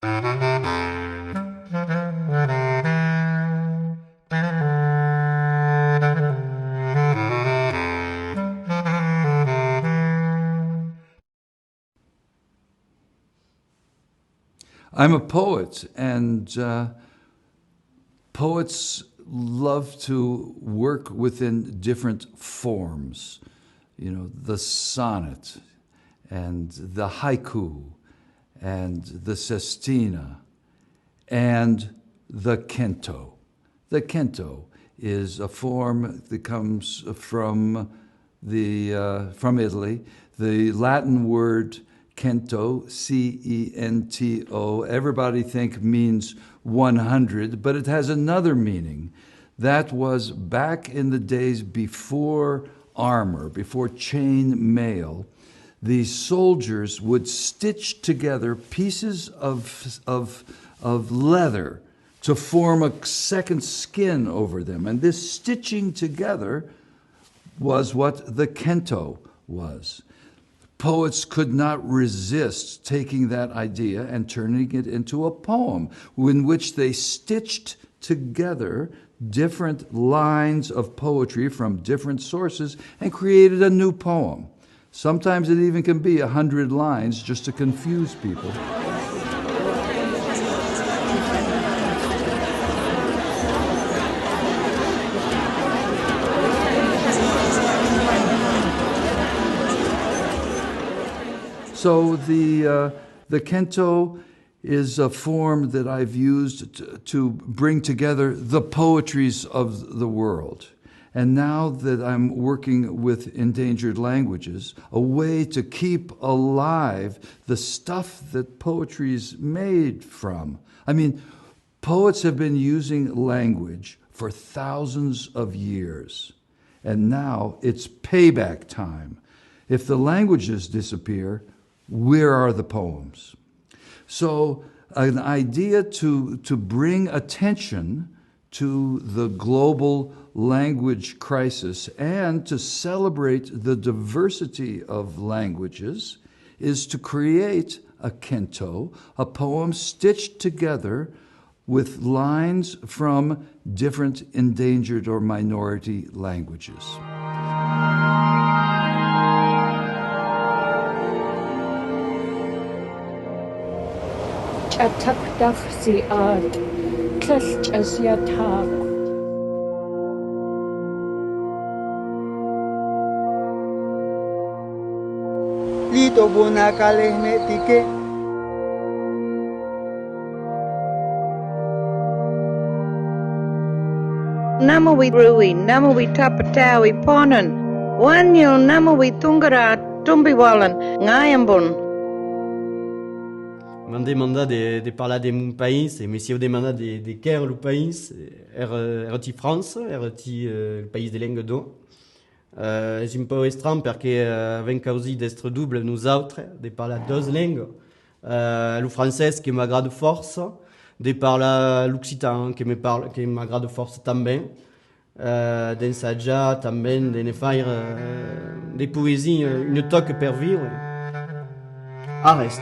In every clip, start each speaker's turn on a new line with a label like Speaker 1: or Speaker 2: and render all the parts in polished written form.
Speaker 1: I'm a poet, and poets love to work within different forms. You know, the sonnet, and the haiku, and the sestina, and the canto. The canto is a form that comes from Italy. The Latin word cento, C-E-N-T-O, everybody think means 100, but it has another meaning. That was back in the days before armor, before chain mail. These soldiers would stitch together pieces of leather to form a second skin over them. And this stitching together was what the canto was. Poets could not resist taking that idea and turning it into a poem in which they stitched together different lines of poetry from different sources and created a new poem. Sometimes it even can be 100 lines just to confuse people. So the canto is a form that I've used to bring together the poetries of the world. And now that I'm working with endangered languages, a way to keep alive the stuff that poetry is made from. I mean, poets have been using language for thousands of years, and now it's payback time. If the languages disappear, where are the poems? So an idea to bring attention to the global language crisis and to celebrate the diversity of languages is to create a canto, a poem stitched together with lines from different endangered or minority languages.
Speaker 2: Lito buna kalehmetike
Speaker 3: Namawi Rui, Namawi Tapatawi Ponan, Wanyo Namawi Tungara Tumbiwalan, Ngayambun.
Speaker 4: Mandé mandat de parler de mon pays, mais si vous demandez de quel le pays, est France, est le pays des langues d'eau. C'est un peu étrange parce que avec causi d'être double nous autres, de parler deux langues, le français qui m'agrade force, de parler l'occitan qui m'agrade force también, d'ensager también, de faire des poésies, une toque per vivre. Arrête.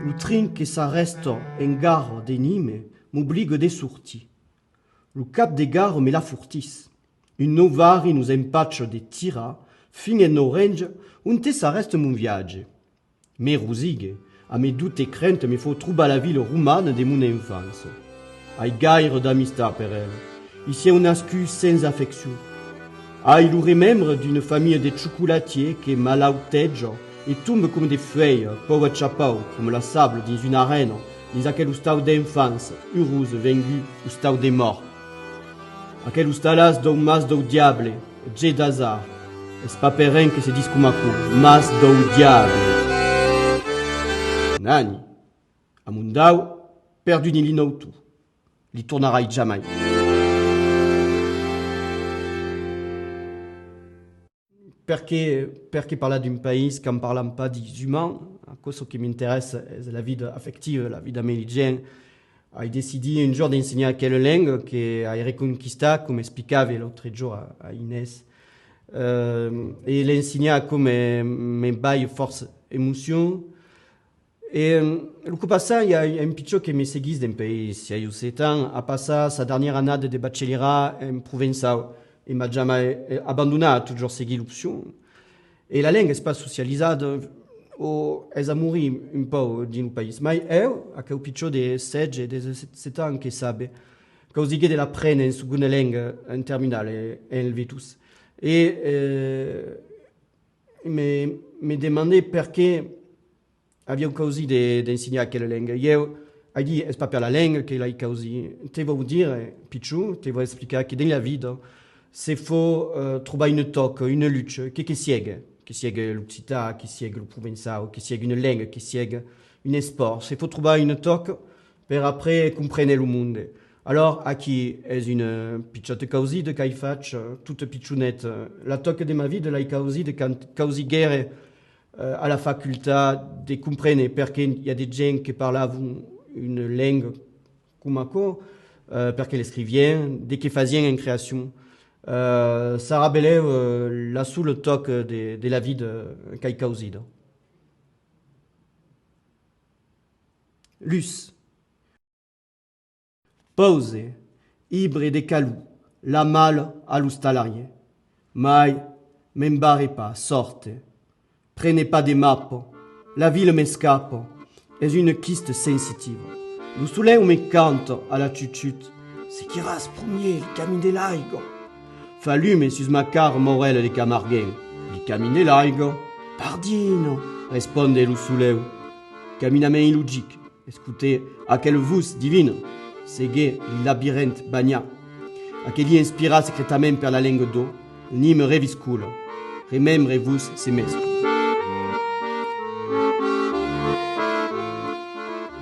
Speaker 4: Le train qui s'arrête en gare de Nîmes m'oblige des sorties. Le cap des gares me la fourtisse. Une novari nous empatche des tiras, fin en orange, on te s'arrête mon viage. Mais rusigue, à mes doutes et craintes, me faut trouver la ville romane de mon enfance. Aïe gaire d'amistad per elle. Ici on excuse sans affection. Aïe le remembre d'une famille de chocolatiers qui malautège et tombe comme des feuilles, pauvre chapeau, comme la sable dans une arène, dans aquel stade d'enfance, heureuse, vaincu, ou stade des morts. Aquel ustalas d'un mas d'un diable, j'ai d'hasard. Est-ce pas perrin que se dise comme mas d'un diable? Nani, a mundau, perdu ni l'inautu. Li tournerai jamais. Perché parler d'un pays qu'en parlant pas des humains, ce qui m'intéresse, c'est la vie affective, la vie américaine. J'ai décidé un jour d'enseigner quelle langue que j'ai reconquistée, comme expliquait l'autre jour à Inès. Et l'enseigner comme me baille force émotion. Et le coup passé, il y a un pitcho qui me seguit d'un pays, si il y a 7 ans, a passé sa dernière année de bacheliera en Provençal. Et m'a jamais abandonné, toujours seguit l'option. Et la langue n'est pas socialisée, elle a mouru un peu dans le pays. Mais elle, a un pitcho de 7 et de 7 ans qui savent, quand ils de la prennent en seconde langue en terminale, en Helvétus. Et me demandé pourquoi abbiamo così di insegnare quella lingua. Io ho detto, è proprio la lingua che l'hai così. Ti vuol dire, Picciù, ti vuoi spiegare che nella vita, se può trovare un tocco, una luce, che siega l'Occità, che siega il Provençal, che siega una lingua, che siega un sport. Se può trovare un tocco per après comprendere il mondo. Alors, qui è una piccola così che io faccio, tutta piccionetta. La tocca di mia vita l'hai così, di così guerre à la faculté de comprendre perché il y a des gens qui parlavano une langue comme ça, perché les scriviens, dès qu'ils faisaient une création. Ça rappelait la seule toc de la vie de Caicausido. Lus. Poesie, ibre de calou, la malle à l'ustalarie. Mai, m'embarrez pas, sorte. Prenez pas des mappes, la ville m'escape, est une quiste sensitive. Le soleil me cante à la chuchute, c'est qui rase premier, le camin de l'aigo. Fallume sus ma car morel de Camarguin, le camin de l'aigo. Pardino, responde le soleil. Caminamen illogique, écoutez, à quelle voix divine, seguez le labyrinthe bagna, à quel y inspira secrètement per la langue d'eau, ni me reviscule. Remembrez-vous ces mestres.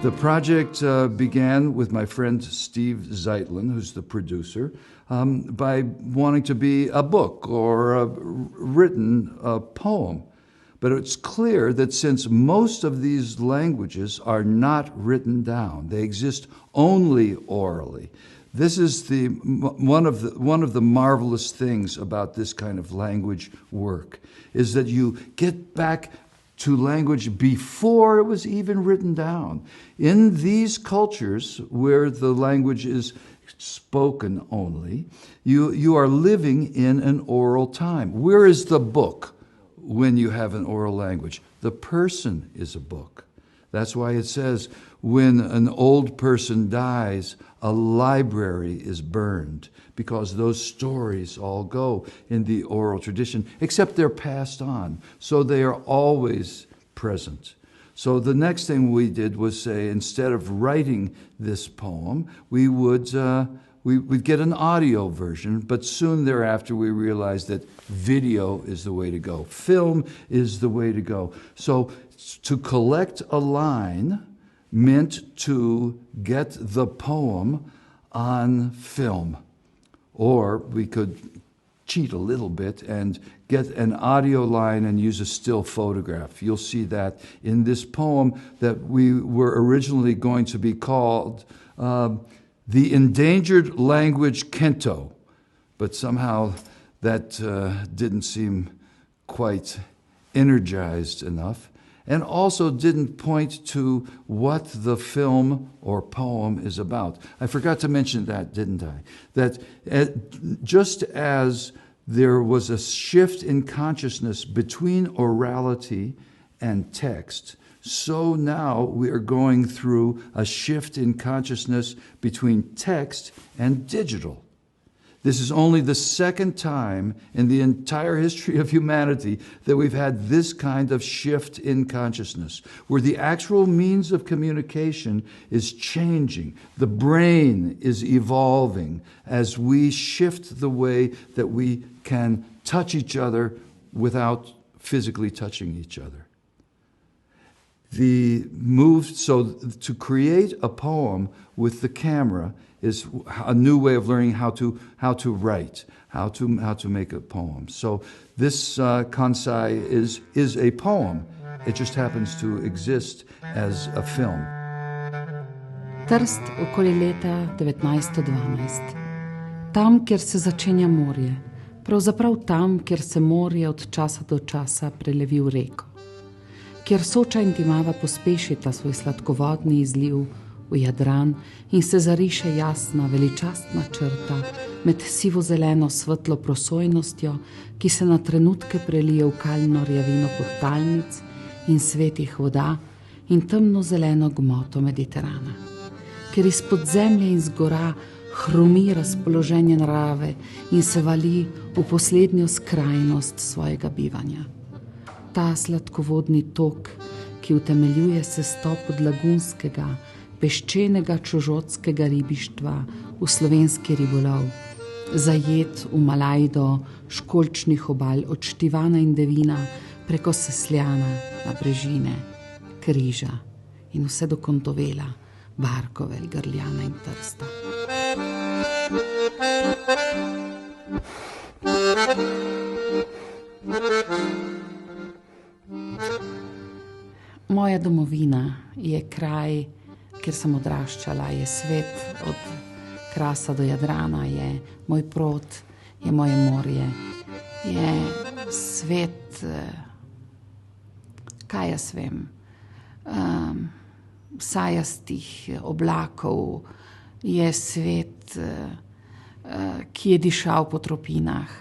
Speaker 1: The project began with my friend Steve Zeitlin, who's the producer, by wanting to be a book or a written poem. But it's clear that since most of these languages are not written down, they exist only orally. This is one of the marvelous things about this kind of language work, is that you get back to language before it was even written down. In these cultures where the language is spoken only, you are living in an oral time. Where is the book when you have an oral language? The person is a book. That's why it says when an old person dies, a library is burned, because those stories all go in the oral tradition, except they're passed on, so they are always present. So the next thing we did was say, instead of writing this poem, we'd get an audio version, but soon thereafter we realized that video is the way to go. Film is the way to go. So to collect a line meant to get the poem on film. Or we could cheat a little bit and get an audio line and use a still photograph. You'll see that in this poem that we were originally going to be called The Endangered Language Kento, but somehow that didn't seem quite energized enough, and also didn't point to what the film or poem is about. I forgot to mention that, didn't I? That just as there was a shift in consciousness between orality and text, so now we are going through a shift in consciousness between text and digital. This is only the second time in the entire history of humanity that we've had this kind of shift in consciousness, where the actual means of communication is changing. The brain is evolving as we shift the way that we can touch each other without physically touching each other. So to create a poem with the camera is a new way of learning how to write, how to make a poem. So this Kansai is a poem. It just happens to exist as a film.
Speaker 5: Trst okoli leta 1912. Tam, kjer se začenja morje. Pravzaprav tam, kjer se morje od časa do časa prelevi v reko. kjer Soča in Timava pospešita svoj sladkovodni izliv v Jadran in se zariše jasna, veličastna črta med sivo-zeleno svetlo prosojnostjo, ki se na trenutke prelije v kalno rjavino podtalnic in svetih voda in temno-zeleno gmoto Mediterana. Ker izpod zemlje in zgora hrumi razpoloženje narave in se vali v poslednjo skrajnost svojega bivanja. Ta sladkovodni tok, ki utemeljuje sestop od lagunskega, peščenega čužotskega ribištva v slovenski ribolov, zajet v Malajdo školjčnih obal od Štivana in Devina preko Sesljana na Brežine, Križa in vse do Kontovela, Barkove, Grljana in Trsta. Moja domovina je kraj, kjer sem odraščala, je svet od Krasa do Jadrana, je moj prod, je moje morje, je svet, kaj jaz vem, sajastih oblakov, je svet, ki je dišal po tropinah,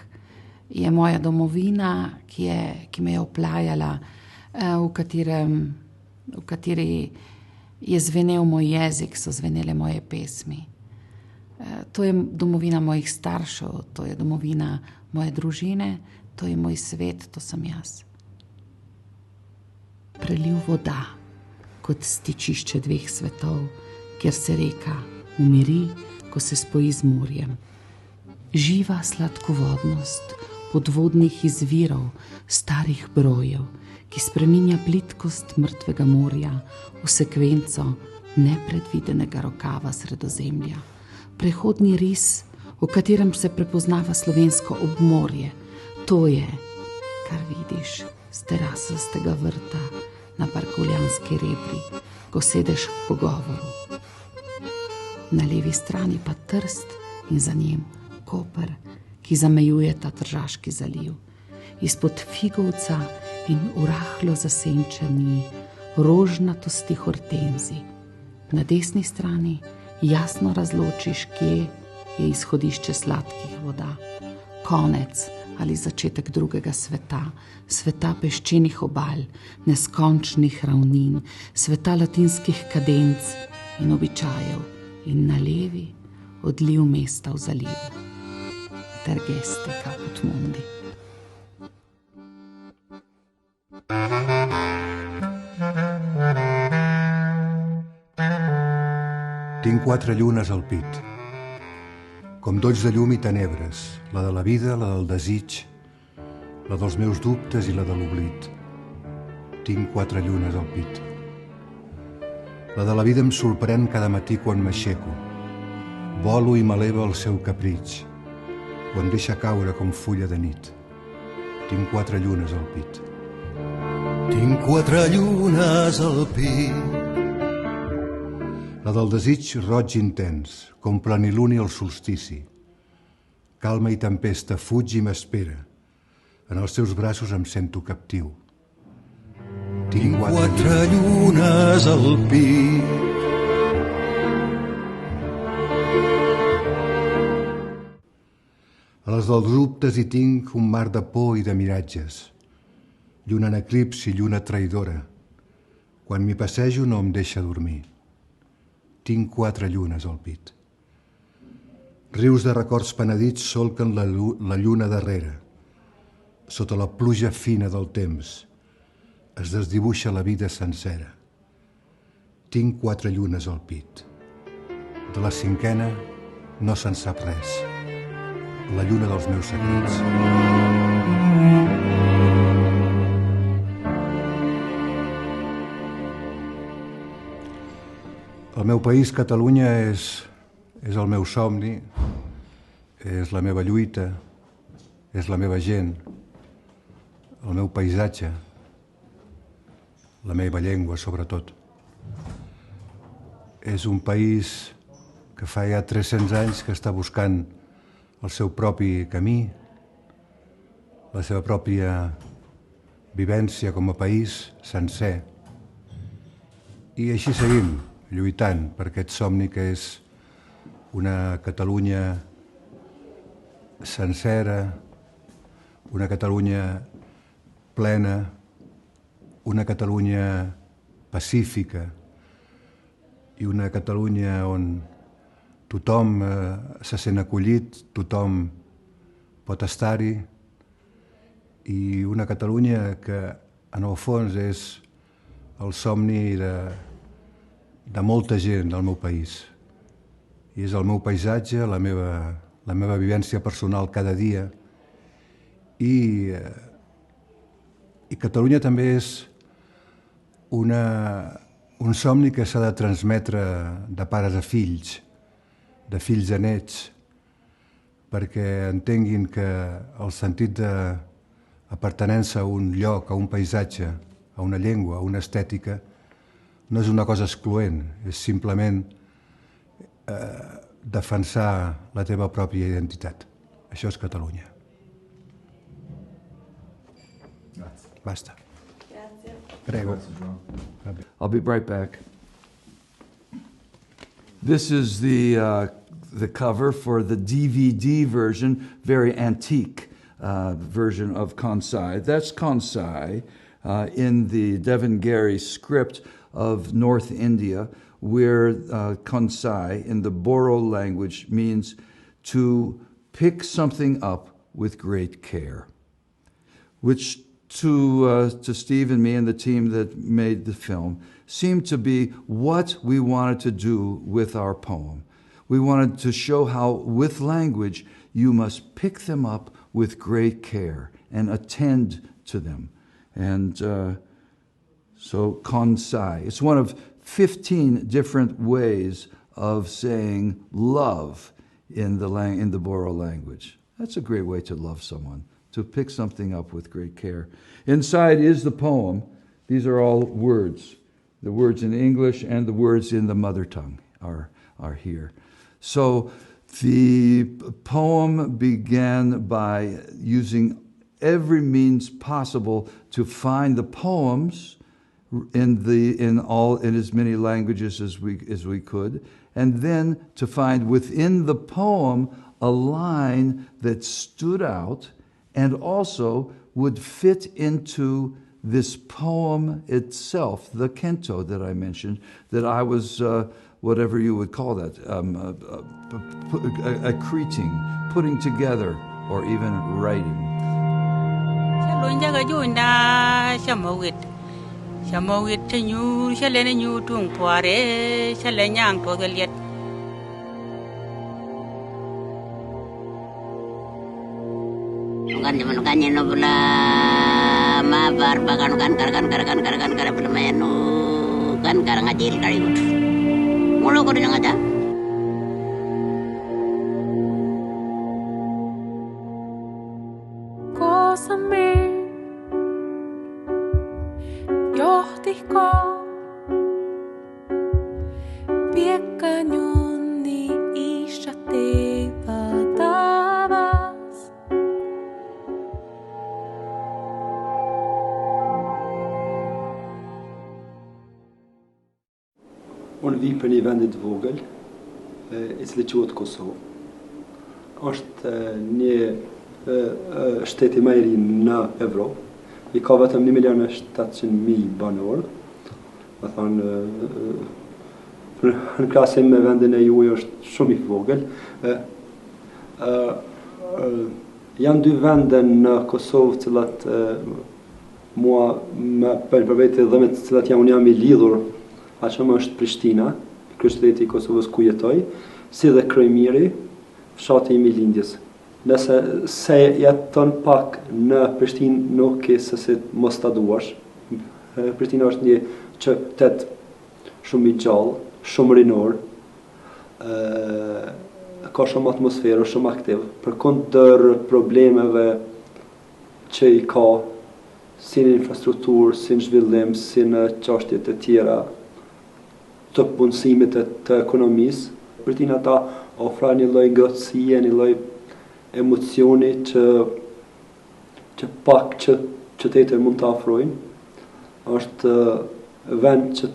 Speaker 5: je moja domovina, ki me je oplajala, v kateri je zvenel moj jezik, so zvenele moje pesmi. To je domovina mojih staršev, to je domovina moje družine, to je moj svet, to sem jaz. Preliv voda kot stičišče dveh svetov, kjer se reka umiri, ko se spoji z morjem. Živa sladkovodnost podvodnih izvirov, starih brojev, ki spreminja plitkost mrtvega morja v sekvenco nepredvidenega rokava Sredozemlja. Prehodni ris, v katerem se prepoznava slovensko obmorje, to je, kar vidiš z terasastega vrta na Parkovljanski rebri, ko sedeš v pogovoru. Na levi strani pa Trst in za njim Koper, ki zamejuje ta Tržaški zaliv. Izpod figovca in v rahlo zasenčeni rožnatosti hortenzi. Na desni strani jasno razločiš, kje je izhodišče sladkih voda, konec ali začetek drugega sveta, sveta peščenih obal, neskončnih ravnin, sveta latinskih kadenc in običajev in na levi odliv mesta v zalivu. Ter geste caput mondi.
Speaker 6: Tinc 4 llunes al pit, com dolls de llum i tenebres, la de la vida, la del desig, la dels meus dubtes i la de l'oblit. Tinc 4 llunes al pit. La de la vida em sorprèn cada matí quan m'aixeco. Volo i m'eleva el seu capritx, o em deixa caure com fulla de nit. Tinc 4 llunes al pit. Tinc 4 llunes al pit. La del desig roig intens, com pleniluni al solstici. Calma i tempesta fuig i m'espera. En els seus braços em sento captiu. Tinc 4 llunes al pit. A les dels dubtes hi tinc un mar de por i de miratges. Lluna en eclipsi, lluna traïdora. Quan m'hi passejo no em deixa dormir. Tinc 4 llunes al pit. Rius de records penedits solquen la lluna darrere. Sota la pluja fina del temps es desdibuixa la vida sencera. Tinc 4 llunes al pit. De la cinquena no se'n sap res. La lluna dels meus secrets. El meu país, Catalunya, és el meu somni, és la meva lluita, és la meva gent, el meu paisatge, la meva llengua, sobretot. És un país que fa ja 300 anys que està buscant el seu propi camí, la seva pròpia vivència com a país sencer. I així seguim, lluitant per aquest somni que és una Catalunya sencera, una Catalunya plena, una Catalunya pacífica i una Catalunya on tothom se sent acollit, tothom pot estar-hi, i una Catalunya que en el fons és el somni de molta gent del meu país. I és el meu paisatge, la meva vivència personal cada dia. I Catalunya també és un somni que s'ha de transmetre de pares a fills, de fills a nets, perquè entenguin que el sentit d'apartenença a un lloc, a un paisatge, a una llengua, a una estètica, no és una cosa excloent, és simplement defensar la teva pròpia identitat. Això és Catalunya. Basta. Prego.
Speaker 1: I'll be right back. This is the cover for the DVD version, very antique version of Kansai. That's Kansai in the Devangari script of North India, where Kansai in the Boro language means to pick something up with great care, which to Steve and me and the team that made the film seemed to be what we wanted to do with our poem. We wanted to show how, with language, you must pick them up with great care and attend to them. And so Kansai, it's one of 15 different ways of saying love in the Boro language. That's a great way to love someone, to pick something up with great care. Inside is the poem. These are all words. The words in English and the words in the mother tongue are here. So the poem began by using every means possible to find the poems in as many languages as we could, and then to find within the poem a line that stood out and also would fit into this poem itself, the kento that I mentioned, that I was, whatever you would call that, accreting, putting together, or even writing.
Speaker 7: Kan menukannya no pula mabar bagan kan bermain kan karang ngajil kali itu mulu ko din aja
Speaker 8: Kosamme johtiko piekkanjonni ishateva tavas
Speaker 9: Unë vi për një vendit vogël, i cili quhet Kosovë. Është një shteti më i ri në Evropë. I ka vetëm 1.700.000 banor. Do thonë në krahasim me vendin e juaj është shumë i vogël. Janë dy vende në Kosovë të cilat mua më për vetë dhe me të cilat unë jam i lidhur. Aqëm është Prishtina, kryeqyteti i Kosovës ku jetoj, si dhe Krejmiri, fshati im i lindjes. Nëse se jeton pak në Prishtinë nuk e se si mos ta duash. Prishtina është një qytet shumë i gjallë, shumë rinor, ka shumë atmosferë, shumë aktiv. Përkundër problemeve që i ka, si në infrastrukturë, si në zhvillim, si në çështjet e tjera, të punësimit të ekonomisë, Prishtina ta ofra një lloj ngrohtësie, një lloj emocioni që pak që qytetet mund të afrojnë, është vend që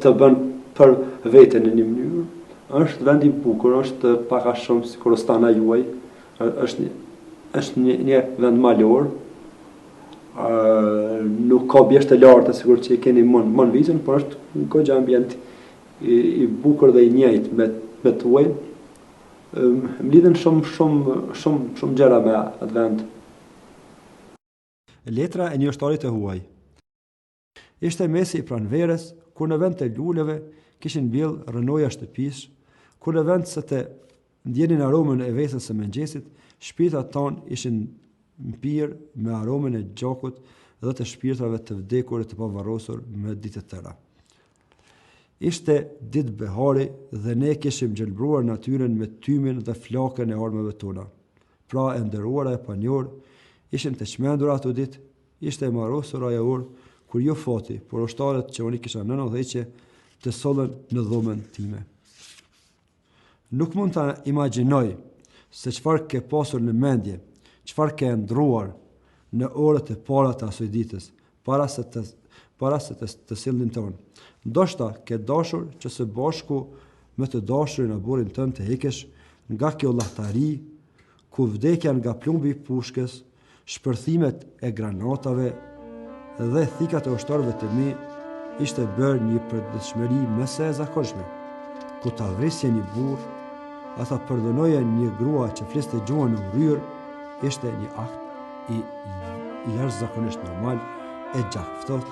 Speaker 9: të bën për veten në një mënyrë, është vend i bukur, është pak a shumë si Ostana juaj, është një vend malor, nuk ka bjeshtë të larta sikur që i keni mon vizën, por është një goxha ambient i bukur dhe i njëjtë me tuaj. Më lidhen shumë gjëra me atë vend.
Speaker 10: Letra e një ushtarit të huaj. Ishte mesi i pranverës, kur në vend të luleve kishin mbjell rënoja shtëpis, kur në vend se të ndjenin aromën e vesës së mëngjesit, shpirtat tonë ishin mpirë me aromën e gjakut dhe të shpirtrave të vdekurit të pavarrosur me ditë të tëra. Ishte ditë behari dhe ne kishim gjelbruar natyrën me tymin dhe flakën e armëve tona. Pra e nderuara e panjor, ishim të çmendur ato ditë, ishte e marrosur ajo orë kur jo fati, por ushtarët që unë kisha nëna dheqe të sollën në dhomën time. Nuk mund ta imagjinoj se çfarë ke pasur në mendje, çfarë ke ndruar në orët e para të asoj ditës, para se të sillnin tonë. Ndoshta ke dashur që së bashku me të dashurin e burrin tënd të hekesh nga kjo llahtari, ku vdekja nga plumbi i pushkës, shpërthimet e granatave dhe thikat e ushtarëve të mi ishte bërë një përditshmëri më së e zakonshme. Ku ta vrisje një burr, ata përdhënoje një grua që fliste gjuhën në rryer, ishte një akt i jashtëzakonisht normal e gjakftoft,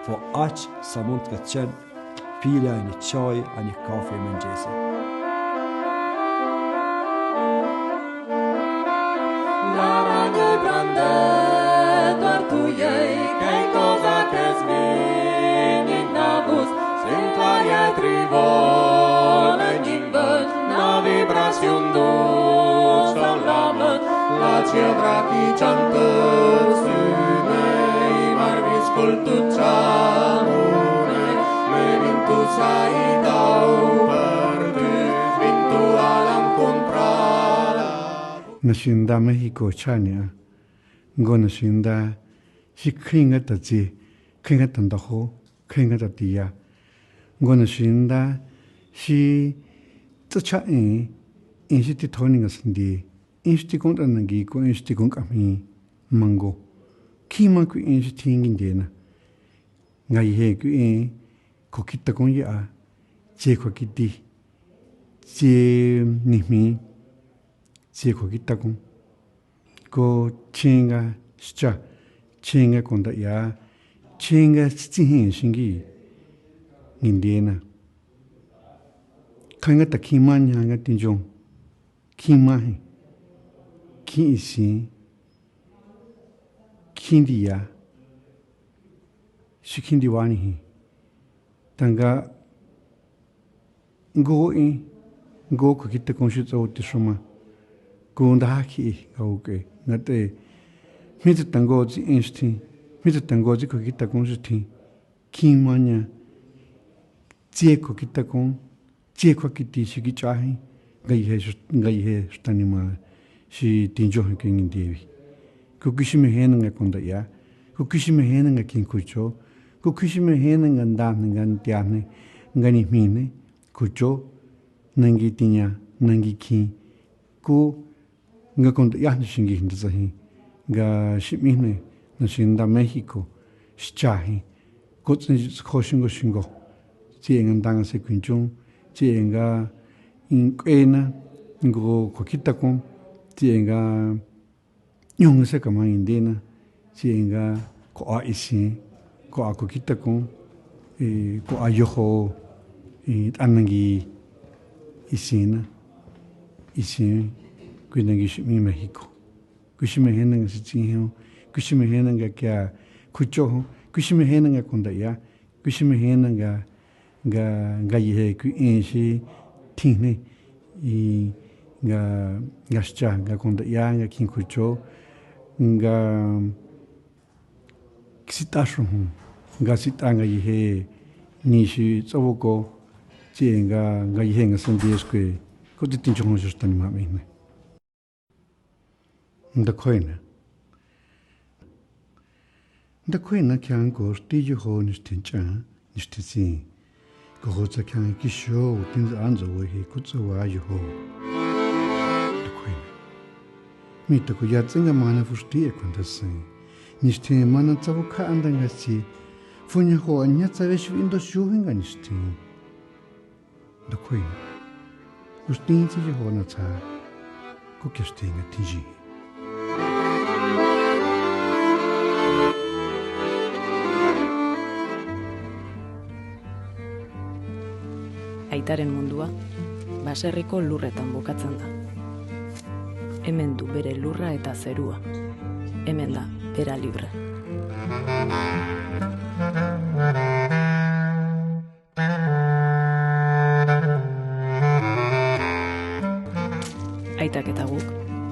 Speaker 10: po aq sa mund të ketë qenë pirja e një çaji a një kafe mëngjesi.
Speaker 8: Lara një grande, tortujei, che cosa che svegli in navus, sentoria trivole, nimbën, na vibracion dus, la lame, la cevra ti çantën syne, i marvis kultuçamune, me vintu sa i dau per ty, vintu alam comprala.
Speaker 11: Nashinda Mexico chania, ngo nashinda si kringa tatsi, kringa tandaho, kringa tatia, ngo nashinda si tsacha in si titoninga sindi, in si tikong tanagi ko in si tikong kami mango, kima ku in si tingin dena, ngai he ku in ko kita kong ya, je ko kiti, je nihmi, je ko kita kong, ko chinga scha, chinga konda ya, chinga stihin shingi, indena. Kanga ta kima nyanga tinjong, kima he, ki isi, kindi ya, shikindi wani he, tanga go ko kita konshita uti shoma, go nda haki gauke, ngate, mita tangozi insti, mita tangozi ko kita konshiti, kima nya, zie ko kita kon, zie ko kiti shiki chahi, gai he stanima, si tinjohi kengin devi. Ko kishime hena nga konda ya, ko kishime hena nga kinkucho, ko kishime hena nga ndahne nga ntiahne, nga nihmine, kucho, nangi tinya, nangi ki, ko nga konda ya shingi hindazahi, nga shimihne, na shinda Mexico, shahi, ko shingo shingo, zie nga ndanga se kunchung, zie nga inkwena, ngo kokita kong, zie nga yung se kama indena, zie nga ko a isi, ko a kokita kong, ko a yoho, anangi isina, isi, kuinangi shimi Mexico. Kushime hena nga sitsiho, kushime hena nga kya kuchoho, kushime hena nga kondaya, kushime hena nga yehe ku enshi tine, nga shcha, nga kondaya, nga kinkucho, nga kisitashruhu, nga sita nga yehe nishi tsawoko, zie nga yehe nga sandieskwe, ko titinchohon shostani mamihne. Ndakoina, Da quella che ancora stiglio ho nistincha, nistisi. Cosa che anche show, tins anzo che kutso wajo ho. Da quella. Mita ko yatsinga mana fusti e quando sei. Nistin mana tsavuka andangasi. Funya ho anya tsavesh vindo shuhinga nistin. Da quella. Gustin si ho na tsa. Ko kyastinga tiji.
Speaker 12: Aitaren mundua, baserriko lurretan bukatzen da. Hemen du bere lurra eta zerua. Hemen da, bera libre. Aitak eta guk,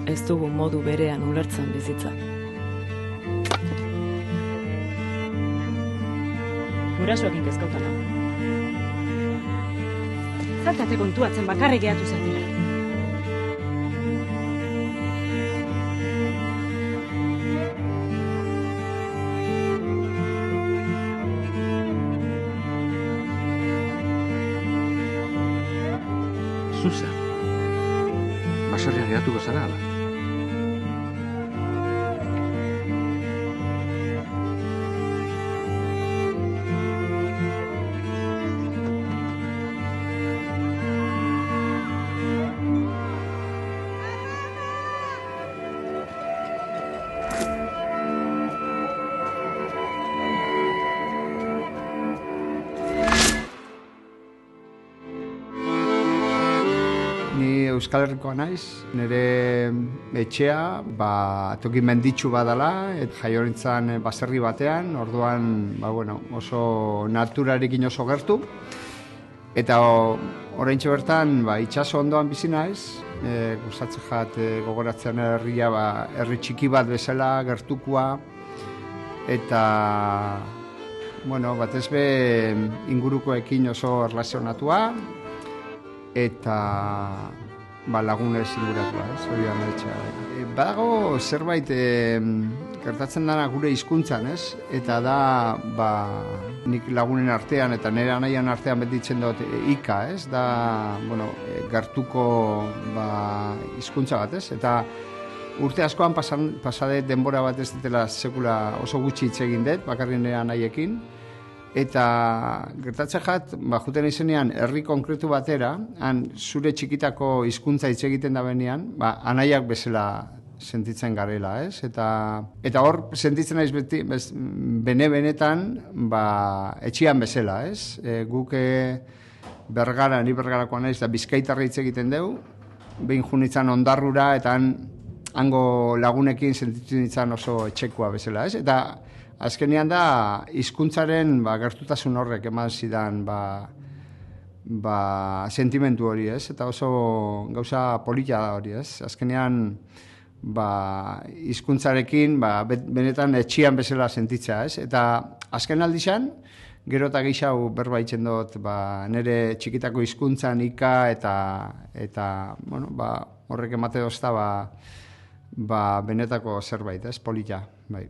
Speaker 12: ez dugu modu berean ulertzen bizitza. Gurasoekin kezkautana. Zaltate kontuatzen bakarrik gehatu zen dira.
Speaker 13: Zuza, baserria gehatuko zara ala.
Speaker 14: Euskal Herrikoa naiz, nire etxea toki menditsu badala, jaiorintzan baserri batean, orduan oso naturarekin oso gertu. Eta oraintxe bertan itsaso ondoan bizi naiz, gustatzen jat gogoratzen herria herri txiki bat bezala gertukoa, eta batez be ingurukoekin oso erlazionatua, eta lagunez inguratua, hori da meretxea. Badago zerbait gertatzen dana gure hizkuntzan, eta da nik lagunen artean eta nire anaian artean betitzen dut ika, da gertuko hizkuntza bat, eta urte askoan pasade denbora bat ez dutela sekula oso gutxi hitz egin dut, bakarri nire anaiekin. Eta gertatzen jat, juten izenean herri konkretu batera, zure txikitako hizkuntza hitz egiten da benean, anaiak bezala sentitzen garela, ez? Eta hor sentitzen naiz beti, benetan, etxian bezala, ez? Guk ni Bergarakoa naiz, da Bizkaitarra hitz egiten dugu, behin junitzen Ondarrura, eta hango lagunekin sentitzen nintzen oso etxekoa bezala, ez? Eta azkenean da, hizkuntzaren gertutasun horrek eman zidan sentimentu hori, ez? Eta oso gauza polita da hori, ez? Azkenean, hizkuntzarekin, benetan etxian bezala sentitza, ez? Eta azken aldizan, gero eta gehiago berbaitzen dut, nire txikitako hizkuntzan ika, eta horrek emate dozta, benetako zerbait, ez? Polita, bai.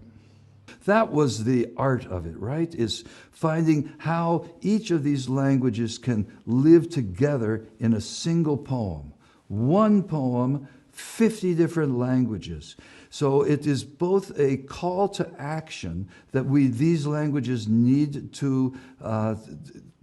Speaker 1: That was the art of it, right? Is finding how each of these languages can live together in a single poem. One poem, 50 different languages. So it is both a call to action that these languages need to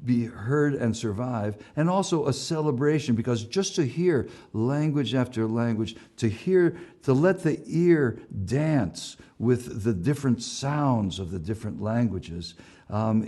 Speaker 1: be heard and survive, and also a celebration, because just to hear language after language, to let the ear dance with the different sounds of the different languages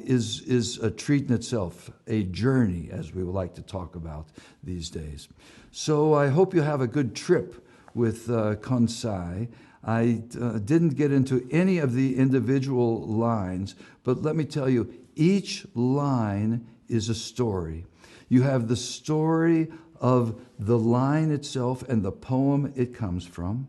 Speaker 1: is a treat in itself, a journey, as we would like to talk about these days. So I hope you have a good trip with Kansai. I didn't get into any of the individual lines, but let me tell you, each line is a story. You have the story of the line itself and the poem it comes from.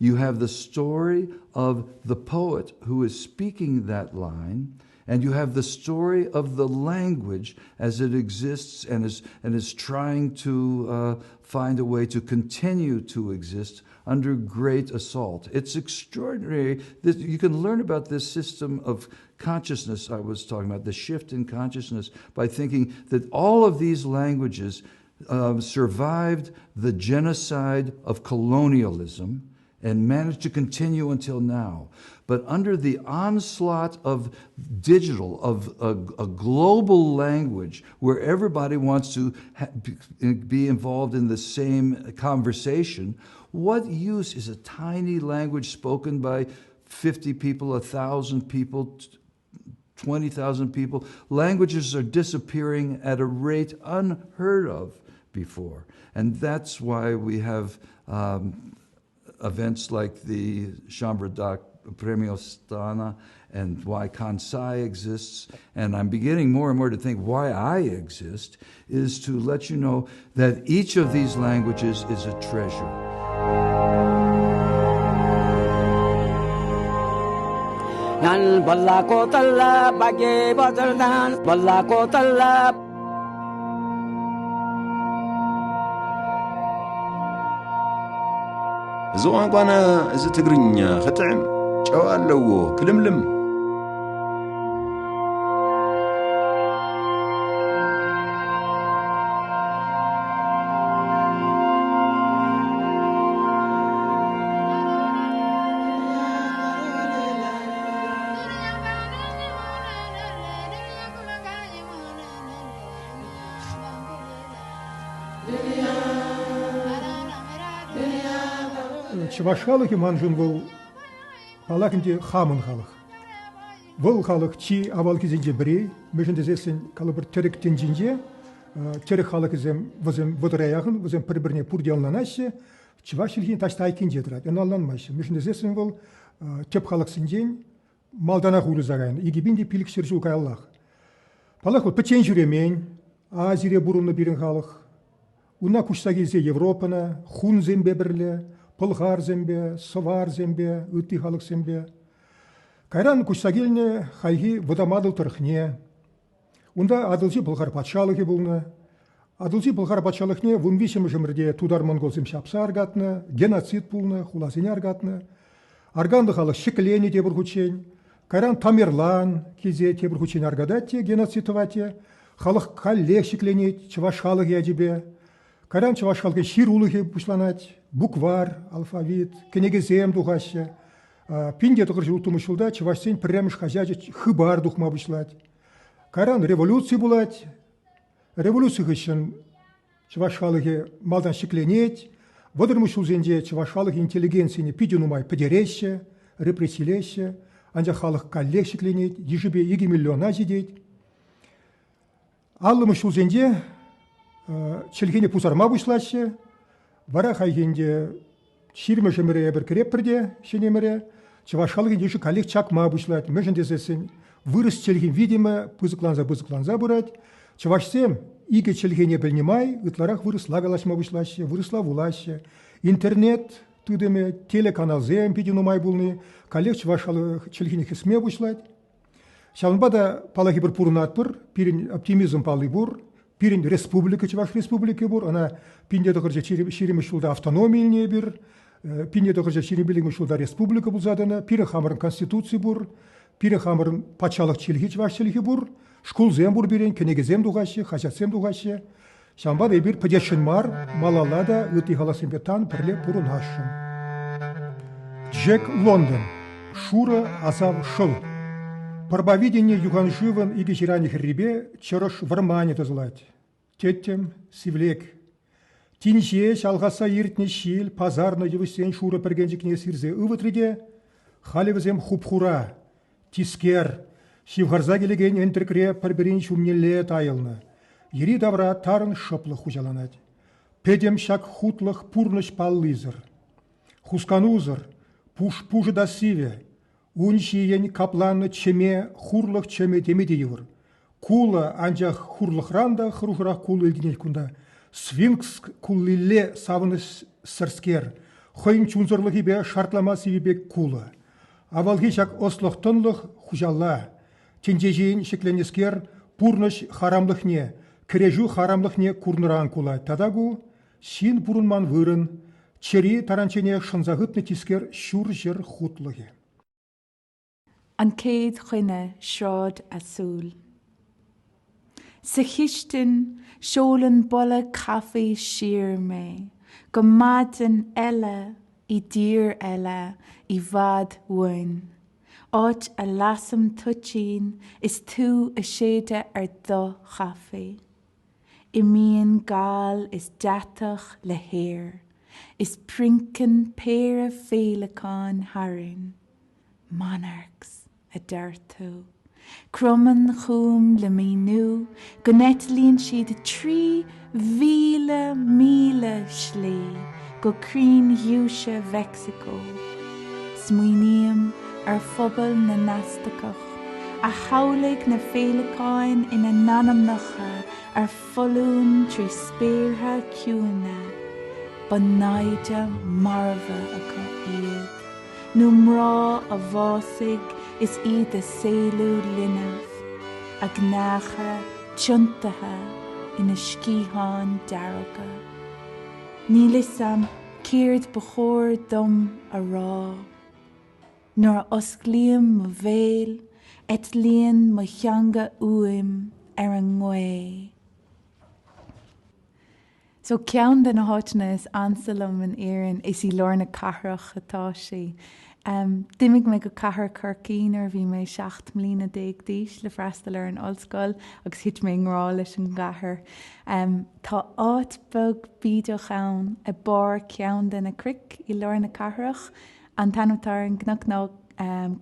Speaker 1: You have the story of the poet who is speaking that line, And you have the story of the language as it exists and is trying to find a way to continue to exist under great assault. It's extraordinary that you can learn about this system of consciousness I was talking about, the shift in consciousness, by thinking that all of these languages survived the genocide of colonialism and managed to continue until now. But under the onslaught of digital, of a global language where everybody wants to be involved in the same conversation, what use is a tiny language spoken by 50 people, 1,000 people, 20,000 people? Languages are disappearing at a rate unheard of before. And that's why we have events like the Chambre d'Art Premio Ostana, and why Kansai exists. And I'm beginning more and more to think why I exist is to let you know that each of these languages is a treasure.
Speaker 15: Nan balla ko talla bage bazardan balla ko talla
Speaker 16: زوان قانا إذا تقرنيا ختعم جوال لو كلملم
Speaker 17: Чуваш халық манжын бұл палакынде хамын халық. Бұл халық чи авал кезінде бірей, межінде зесін калы бір теректен жинже, терек халық ізем візем выдыраяғын, візем бір-біріне пұрделнанашы, чуваш елген ташта айкен жедірат, еналанмайшы. Межінде зесін бұл теп халық сінден малдана хулы зағайын, егебінде пилік шержу кайлақ. Палақ бұл пөтен жүремен, Азире бұрынны берін халық, уна күшса келсе Европаны, хун зембе бірлі, Пылғар зембе, совар зембе, үтті халық зембе. Кайран күшсагеліне хайги водамадыл тұрхне. Унда адылжи пылғар патшалығы болны. Адылжи пылғар патшалықне вунвишем жымырде тудар монгол земші апса аргатны, геноцид болны, хуласыне аргатны. Арганды халық шекілені тебір хүчен. Кайран тамерлан кезе тебір хүчен аргадатте, геноцидовате. Халық каллех шекленет, чываш халық ядебе. Кайран чываш халқы шир улығы бұшланат. Буквар, алфавит, кенегезем духаще. Пинде тұқыржы ұлтымышылда чывашсен пірреміш хажажы хыбар дұхма бұшлад. Кайран революция бұлад. Революция ғышын чываш халығы малдан шекленет. Водырмышыл зенде чываш халығы интеллигенцияны пиденумай педереше, репрессилеше. Анжа халық каллех шекленет, ежібе 2 миллиона жедет. Аллымышыл зенде челгене пузарма бұшладшы. Бара хайгенде ширме жемере бір кереп бірде, шенемере, чывашхалыгын еші коллег чакма бұшлад, межін десесін, вырыс челген видимо, пызыкланза бұрад, чывашсем, иге челгене білнемай, ытларақ вырыс лагалашма бұшлашы, вырысла вулашы, интернет, тудеме, телеканалзем пиденумай бұлны, коллег чывашхалыгы челгене хесме бұшлад. Шалынбада палаги бір пұрынат бұр, пирин оптимизм палы бұр, Пирин республика, чуваш республика бур, она пинде докоржа ширимишулда автономийне бир, пинде докоржа ширимишулда республика бул задана, пирин хамырын конституция бур, пирин хамырын патшалық чилхи чуваш чилхи бур, шкулзем бур бирен, кенегезем дугашы, хажатсем дугашы. Шамбада бир падешин мар, малалада, ыты халасым бетан, пірле бурун хашын. Джек Лондон, Шура азав шыл. Пробовидение юган живан и гежираних рибе чорош вармане тазлать. Теттем сивлек. Тинже шалгаса иртне шил, пазарно евысен шура пергенжикне сирзе ывытриде, халевзем хупхура, тискер, шивгарза келеген энтрекре парберин шумнеле тайылны. Ери давра тарын шыплы хужаланать. Педем шак хутлых пурныш паллызыр. Хусканузыр, пужы да сиве, Уншиен капланы чеме, хурлық чеме демеде евір. Кула анжақ хурлық ранда, хрухырақ кул елденел күнда. Свинкс куллиле савыны сырскер. Хойын чунзорлық ебе шартлама севебек кула. Авалги жак ослық тонлық хужалла. Тинжежин шекленескер пурныш харамлыхне, кережу харамлыхне курныран кулай. Тадагу син бурунман вырын, чери таранчене шынзагытны тискер шур жер хутлыге.
Speaker 18: An céad chuine sráid a súl. Sa chiistin seolann bolla café siar mé, go maidin eile I dír eile I bhad uain. Áit a lasam tuchin is tú a séide ar do café. I míon gáil is deatach le héir, is prinkin péire féleáin harin. Monarchs a d'artú. Crumman chum le mí nu, go net líonn siad 3,000,000 slí, go crín hiúse Mexico. Smuoiníam ar phobal na nastacach, a hawlig na féleáin ina nanamnacha ar folún trí spéirtha ciúna, ba naide marva acu iad. Nu mrá a bhásig is iad a saolú linneamh, a gnácha tiontatha ina scíháin dearacha. Níl sam céard bechóir dom a rá, nor osclíam mo bhéil, et líon mo cheanga uaim ar an ngwae. So ceann den na háitena is ansalam an éireann is I lorna cathrach atá sí. Dimig me go cahar Corcín ar bhí mé 7 mlína déag díos le freistal ar an ollscoil agus hit mé ngrá leis an gahar. Tá áit bug bídeach ann a bar ceann den na cric I lorna cathrach an tanmtar an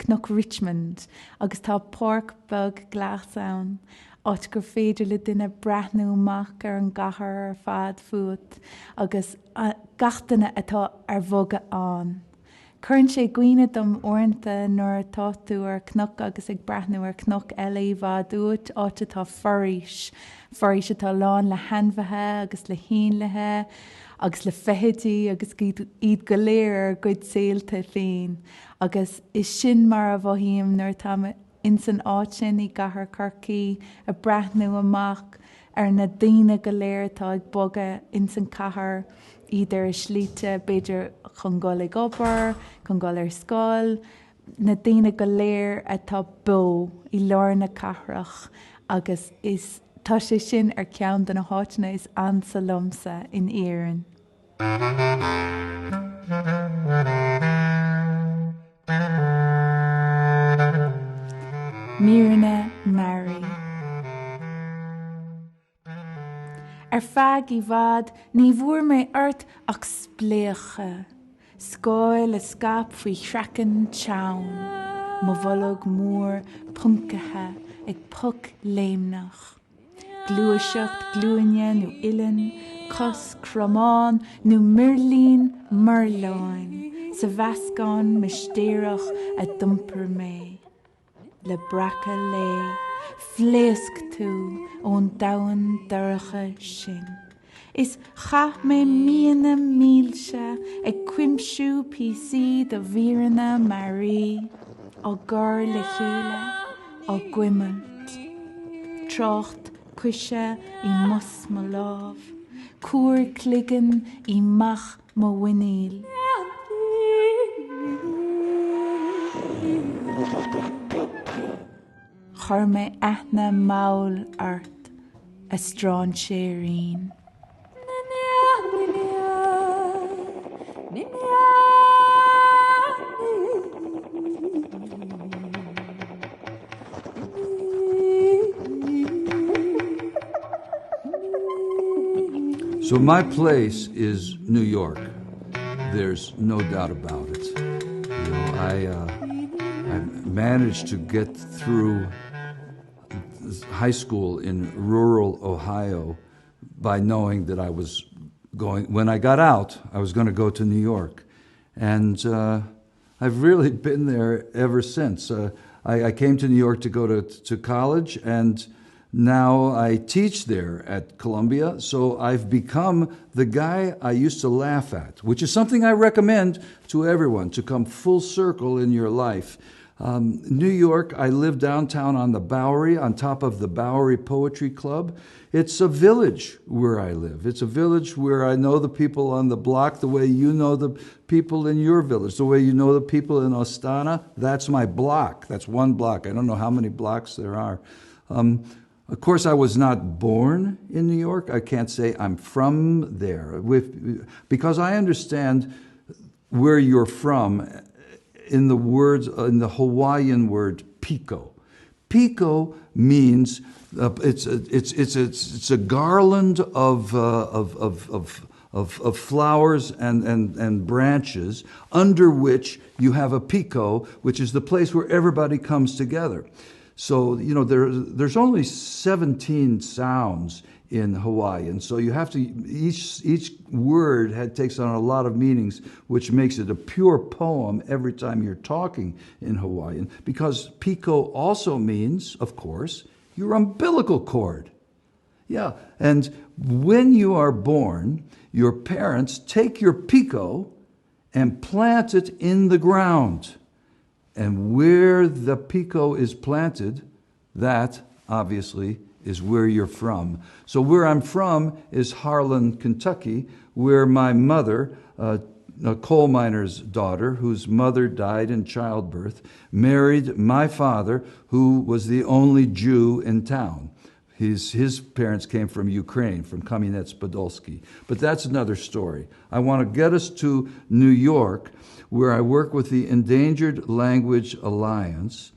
Speaker 18: Knock Richmond agus tá pork bug glas ann. Áit gur féidir le duine brethnú amach ar an gahar ar fad fuat agus gatainna atá ar bhoga an. Cuireann sé guine dom orintha nuair atá tú ar cnoc agus ag brethnú ar cnoc eile bhd úit áit atá foréis. Foréis atá lán le hanmhathe agus le hionlathe agus le feithidí agus iad go léir ar gcuid saolta féin. Agus is sin mar a bhíam nuair tá in san áit sin I gahar Corcaí a brethnú amach ar na daoine go léir atá ag boga in san cahar idir slíte beidir chun gáil ag obair, chun gáil ar scáil, na daoine go léir atá bó I lorna cathrach agus is tá sé sin ar ceann den na háitena is ansalomsa in éireann. Mírna Mary. Ar feadh I bhfad ní bhuair mé ort ach spléacha, scáil a scap faoi shreacan teann, mo bholog mór puncathe ag puc léimnach. Glúiseacht glúine nó ilan, cos cromán nó mirlín mirláin, sa bhascán mistéireach a dumpar mé. Le bracha lé, phléasc tú ón dahan daracha sin. Is cha mé míana mílse ag cuimsiú PC do bhíranna Marí, á gur le chéile, á gcuimint. Trocht cuise I mus mo láb, cuair cligan I mach mo winnéil. Chur mé aithne maul art a strán séirín.
Speaker 1: So my place is New York. There's no doubt about it. You know, I managed to get through high school in rural Ohio by knowing that I was going, when I got out, I was going to go to New York. And I've really been there ever since. I came to New York to go to college, and now I teach there at Columbia, so I've become the guy I used to laugh at, which is something I recommend to everyone, to come full circle in your life. New York, I live downtown on the Bowery, on top of the Bowery Poetry Club. It's a village where I live. It's a village where I know the people on the block the way you know the people in your village, the way you know the people in Ostana. That's my block. That's one block. I don't know how many blocks there are. Of course, I was not born in New York. I can't say I'm from there. Because I understand where you're from in the Hawaiian word piko. Piko means it's a garland of flowers and branches under which you have a piko, which is the place where everybody comes together. So, there's only 17 sounds in Hawaiian, so you have to, each word takes on a lot of meanings, which makes it a pure poem every time you're talking in Hawaiian, because piko also means, of course, your umbilical cord. Yeah, and when you are born, your parents take your piko and plant it in the ground. And where the piko is planted, that obviously is where you're from. So where I'm from is Harlan, Kentucky, where my mother, a coal miner's daughter, whose mother died in childbirth, married my father, who was the only Jew in town. His parents came from Ukraine, from Kamenets-Podolsky. But that's another story. I want to get us to New York, where I work with the Endangered Language Alliance.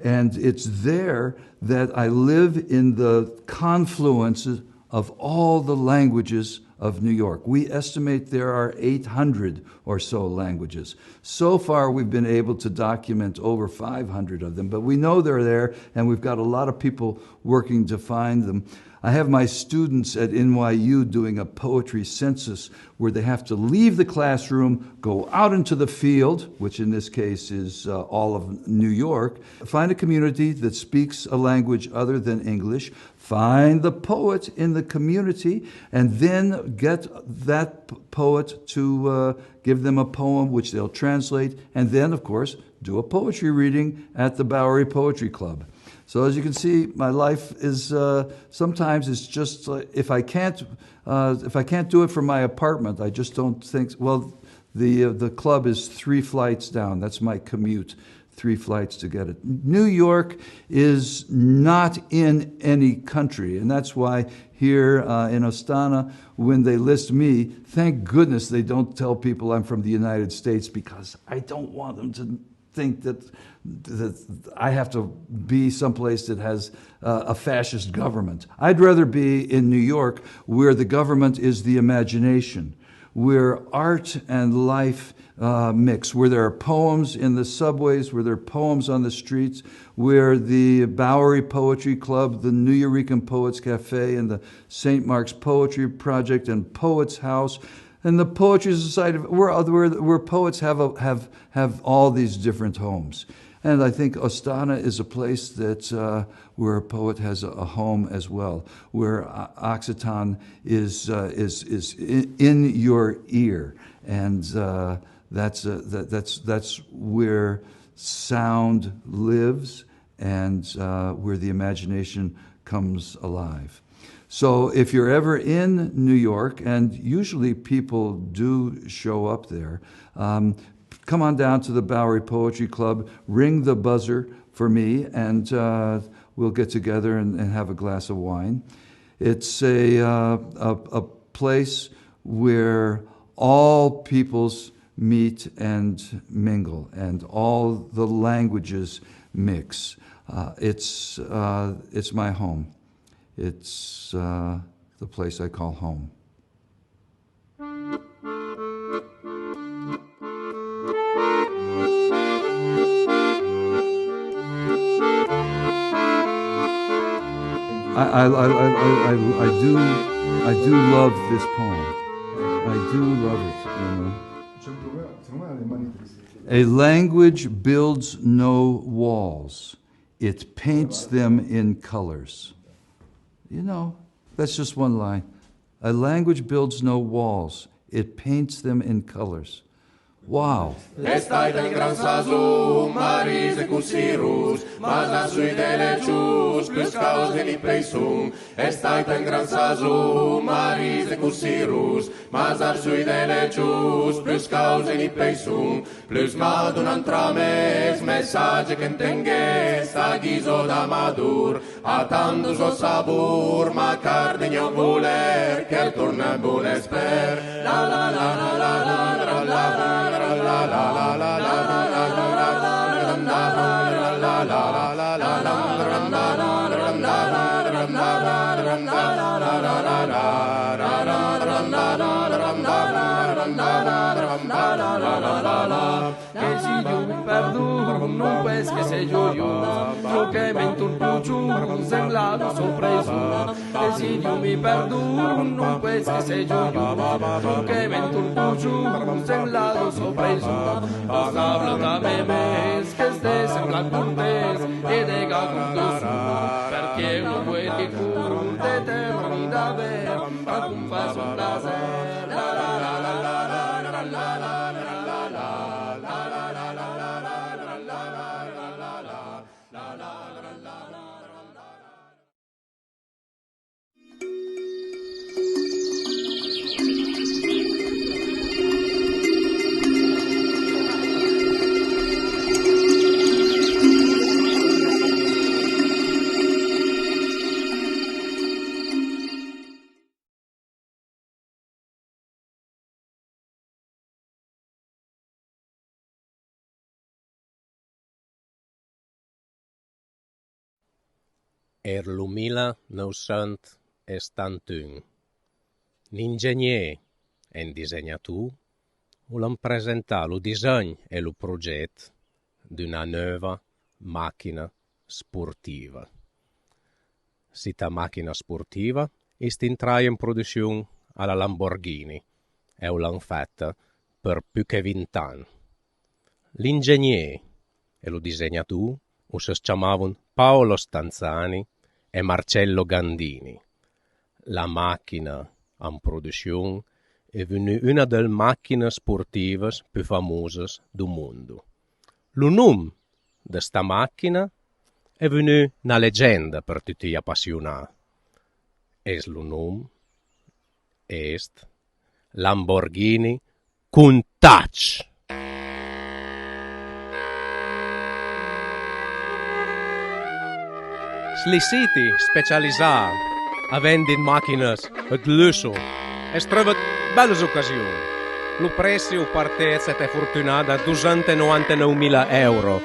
Speaker 1: And it's there that I live in the confluence of all the languages of New York. We estimate there are 800 or so languages. So far, we've been able to document over 500 of them, but we know they're there, and we've got a lot of people working to find them. I have my students at NYU doing a poetry census where they have to leave the classroom, go out into the field, which in this case is all of New York, find a community that speaks a language other than English, find the poet in the community, and then get that poet to give them a poem which they'll translate, and then, of course, do a poetry reading at the Bowery Poetry Club. So as you can see, my life is sometimes it's just if I can't do it from my apartment, I just don't think. Well, the club is 3 flights down. That's my commute, 3 flights to get it. New York is not in any country, and that's why here in Ostana, when they list me, thank goodness they don't tell people I'm from the United States, because I don't want them to think that I have to be someplace that has a fascist government. I'd rather be in New York, where the government is the imagination, where art and life mix, where there are poems in the subways, where there are poems on the streets, where the Bowery Poetry Club, the New Eurekan Poets Cafe, and the St. Mark's Poetry Project and Poets House, and the Poetry Society, where poets have all these different homes. And I think Ostana is a place that where a poet has a home as well, where Occitan is in your ear, and that's where sound lives, and where the imagination comes alive. So if you're ever in New York, and usually people do show up there, come on down to the Bowery Poetry Club, ring the buzzer for me, and we'll get together and have a glass of wine. It's a place where all peoples meet and mingle, and all the languages mix. It's my home. It's the place I call home. I do love this poem. I do love it, A language builds no walls. It paints them in colors. That's just one line. A language builds no walls. It paints them in colors. Wow.
Speaker 8: L'estate in gran sasu, marise cusirus, masa sui delle cius, plus cause li preisum. Estate in gran sasu, marise cusirus, masa sui delle cius, plus cause li preisum. Plus madun trames, messaggi che intenghe, sta ghiso da madur, attendus o sabur, ma cardigno voler, che torna buon esper. La la la la la la la la
Speaker 19: non pensi che sei gioioso, ciò che mento il più giù, semblato sorpreso. Desidio mi perdono, non pensi che sei gioioso, ciò che mento il più giù, semblato sorpreso. Passabile da me, che stesse la cortese, ed ega con su, perché uno vuoi che tu te termini davvero, ma con fa sul laser, la la la la la la la la la.
Speaker 20: Lo 1971. L'ingegner e il disegnatore vogliono presentare il disegno e il progetto di una nuova macchina sportiva. Questa macchina sportiva è entrata in produzione alla Lamborghini e l'hanno fatta per più che 20 anni. L'ingegner e il disegnatore si chiamavano Paolo Stanzani e Marcello Gandini. La macchina in produzione è venuta una delle macchine sportive più famose del mondo. Il nome di questa macchina è venuto una leggenda per tutti gli appassionati. E il nome è Lamborghini Countach. Sli siti specializzati a vendere macchine di lusso e si trovano belle occasioni. Il prezzo partenza è fortunato a 299.000 euro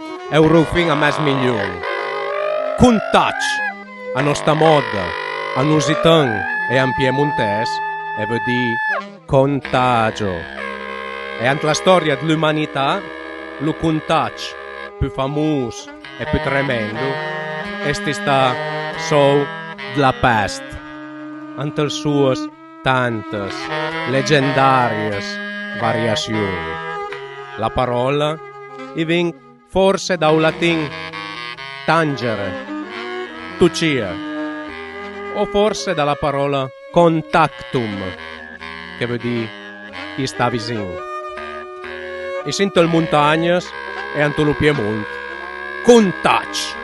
Speaker 20: fino a $500.000. Countach, a nostra moda, a Nusitan e a Piemontese, e vuol dire contagio. E anche la storia dell'umanità, il Countach più famoso e più tremendo, este sta so della peste, ante le sue tantas leggendarias variazioni. La parola viene forse da un latin tangere, tucia, o forse dalla parola contactum, che vuol dire chi sta vicino. E sento le montagne e ante lo Piemonte, Countach.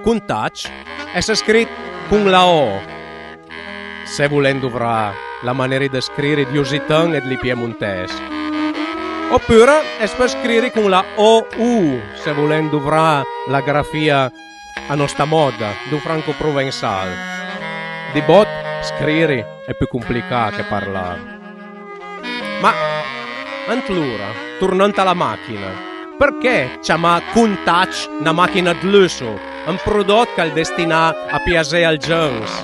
Speaker 20: Countach è scritto con la O. Se volendo avrà la maniera di scrivere di Ositan e di Piemontese. Oppure è per scrivere con la OU, se volendo avrà la grafia a nostra moda, do franco-provenzale. Di bot, scrivere è più complicato che parlare. Ma, allora, tornando alla macchina, perché chiama Countach una macchina di lusso? Un prodotto che è destinato a piacere al gens,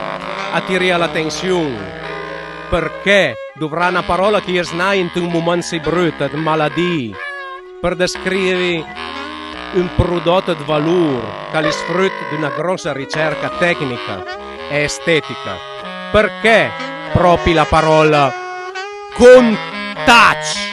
Speaker 20: a tirare l'attenzione. Perché dovrà una parola che è in un momento si brutto, di malattia, per descrivere un prodotto di valore che è frutto di una grossa ricerca tecnica e estetica. Perché proprio la parola Countach?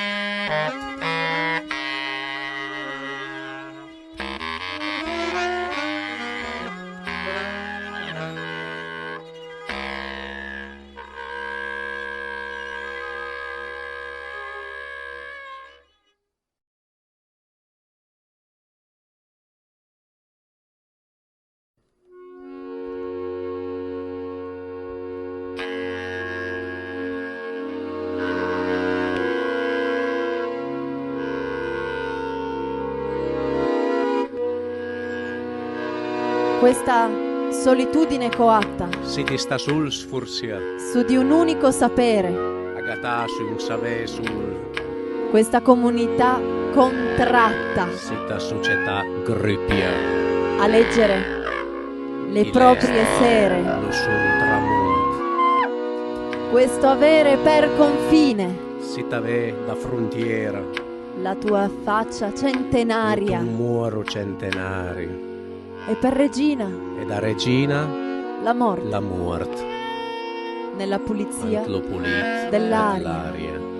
Speaker 21: Questa solitudine coatta
Speaker 20: si ti sta sul sfursia,
Speaker 21: su di un unico sapere,
Speaker 20: agata su un savè sul,
Speaker 21: questa comunità contratta,
Speaker 20: sita società gruppia,
Speaker 21: a leggere le proprie sere,
Speaker 20: lo sul tramonto,
Speaker 21: questo avere per confine,
Speaker 20: si t'ave da frontiera,
Speaker 21: la tua faccia centenaria,
Speaker 20: un muro centenario,
Speaker 21: e per regina,
Speaker 20: e da regina
Speaker 21: la morte, nella pulizia dell'aria.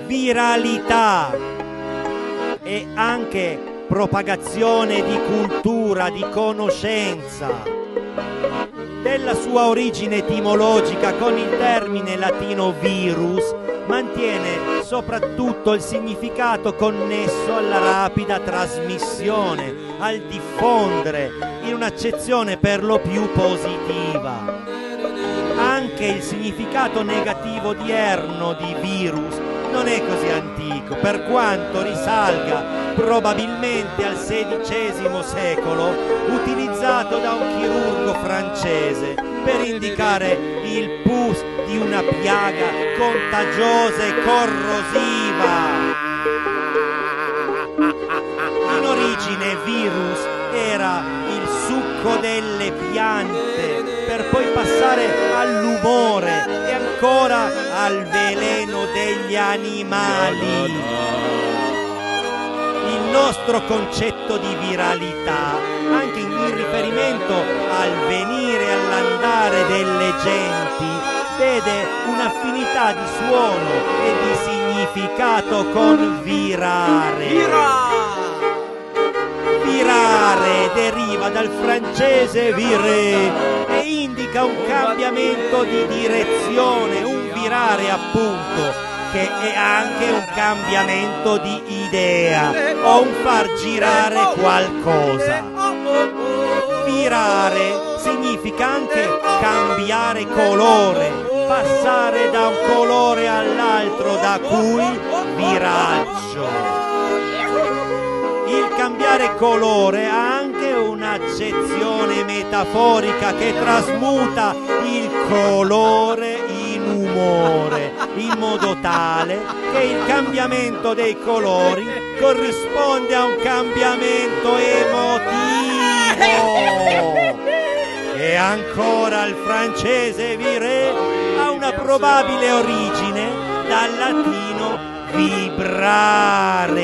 Speaker 22: Viralità e anche propagazione di cultura, di conoscenza. Della sua origine etimologica con il termine latino virus, mantiene soprattutto il significato connesso alla rapida trasmissione, al diffondere, in un'accezione per lo più positiva. Anche il significato negativo odierno di virus non è così antico, per quanto risalga probabilmente al XVI secolo, utilizzato da un chirurgo francese per indicare il pus di una piaga contagiosa e corrosiva. In origine virus era il succo delle piante, per poi passare all'umore e ancora al veleno degli animali. Il nostro concetto di viralità, anche in riferimento al venire e all'andare delle genti, vede un'affinità di suono e di significato con virare. Virare deriva dal francese virer e indica un cambiamento di direzione, un virare appunto, che è anche un cambiamento di idea o un far girare qualcosa. Virare significa anche cambiare colore, passare da un colore all'altro, da cui viraggio. Il cambiare colore ha anche un'accezione metaforica che trasmuta il colore in umore, in modo tale che il cambiamento dei colori corrisponde a un cambiamento emotivo. E ancora il francese viré ha una probabile origine dal latino vibrare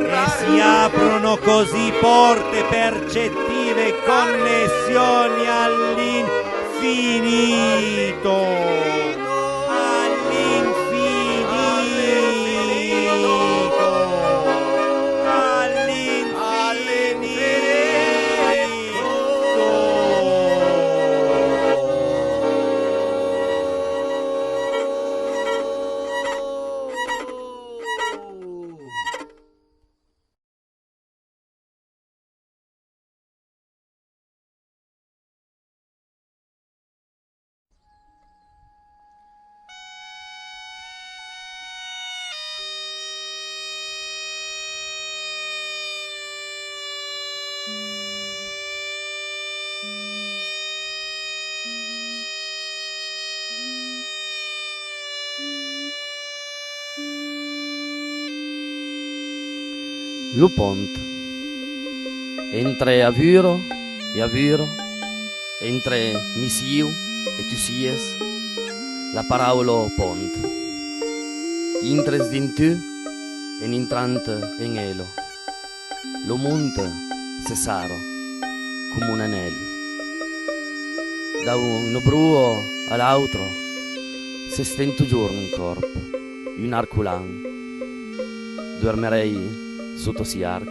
Speaker 22: e si aprono così porte percettive connessioni all'infinito.
Speaker 2: Lo pont. Entre avuro e avuro, entre misiu e tu sies, la parola pont. Intres din tu en intrante en elo. Lo monte cesaro, come un anello. Da un bruo all'altro, se stento giorno in corpo, un arculan, dormerei sotto si arc.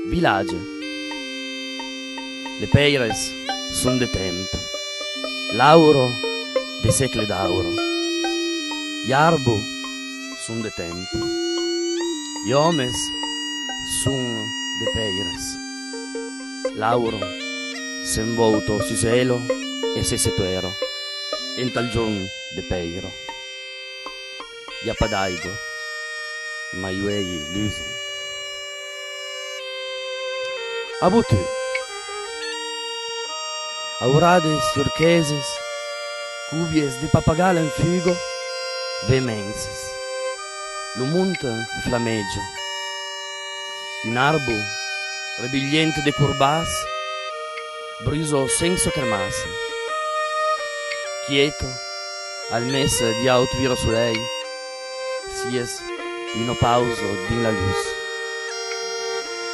Speaker 2: Village. Le peires son de temp. L'auro de secle d'auro. Gli arbo son de temp. Gli homes son de peires. L'auro s'envolto su cielo e se setuero. Ental giorno de peiro. Gli appadaigo. Ma io ei l'uso. Abutu. Aurades turqueses, cubies de papagala en fugo, vehemenses. Lo monte flameggio. Un arbo, rebigliente de curbas, briso senso cremasse. Quieto, al mese di autviro su lei, sies una pausa din la luz.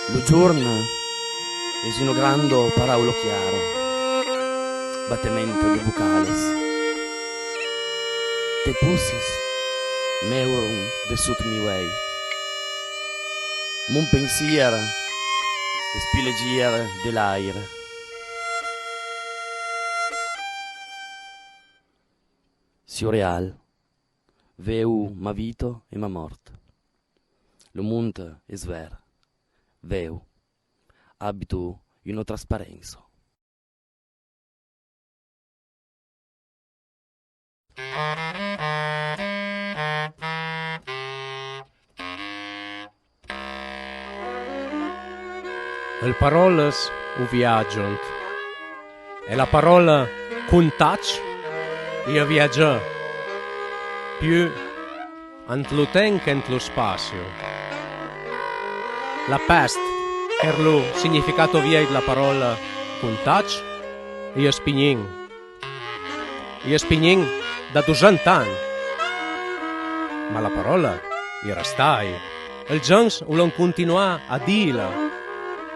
Speaker 2: Lo giorno es uno grande paraulo chiaro, battimento de vocales. Te pusses meurum de sut mi way. Mon pensiero espilegiere dell'aire. Surreal, veu ma vito e ma morte. Lo monte è ver, veu, abito una trasparenza.
Speaker 20: Le paroles u viaggiant. E la parola contac io viaggia più ant lo tempo che ant lo spazio. La peste, per lo significato via della parola contac, io spignin. Io spignin da 200 anni. Ma la parola io restai. Il gens vogliono continuare a dirla.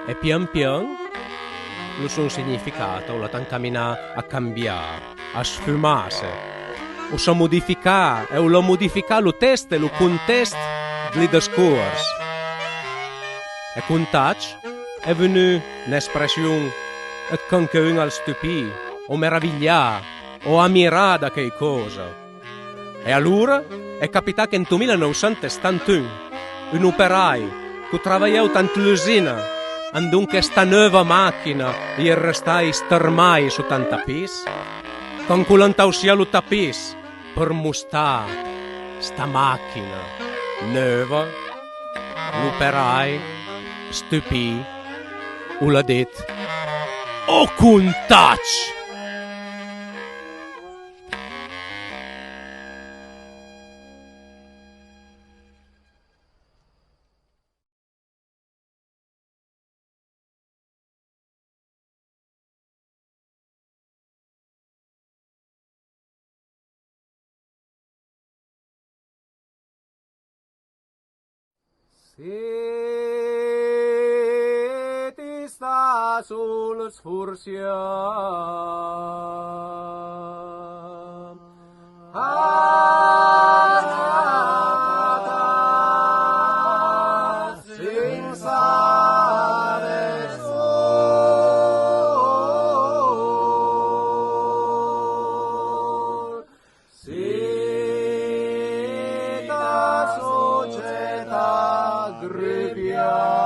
Speaker 20: E pian pian lo suo significato lo tan camminare a cambiare, a sfumarsi, o sa modificare, e lo modificare lo testo e lo contesto del discorso. E contac è venuto un'espressione che qualcuno al stupì, o meravigliare, o ammirare da che cosa. E allora è capitato che nel 1971 un operaio che lavorava tanto l'usina andò che sta nuova macchina e restai stermai su tanto tapis, con culantau sia lo tapis per mostrare sta macchina nuova, l'operaio stupì, o l'ha detto, oh contac!
Speaker 19: Seti sta sul sfursia Anata senza resol Seta società grebbia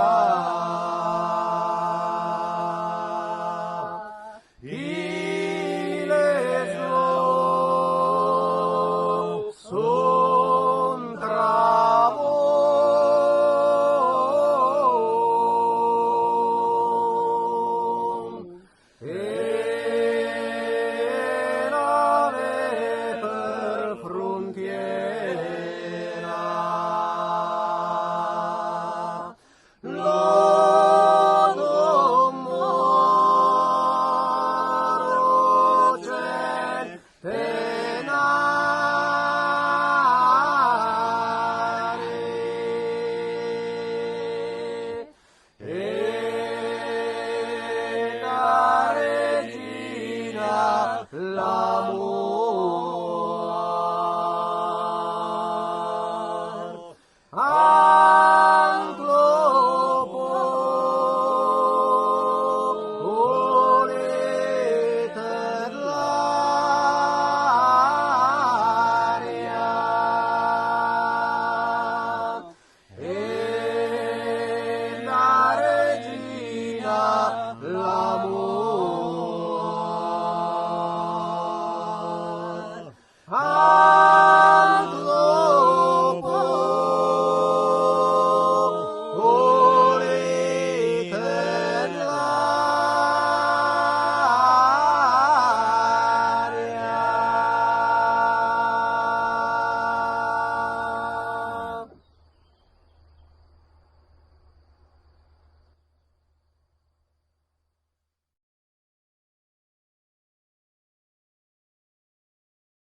Speaker 19: la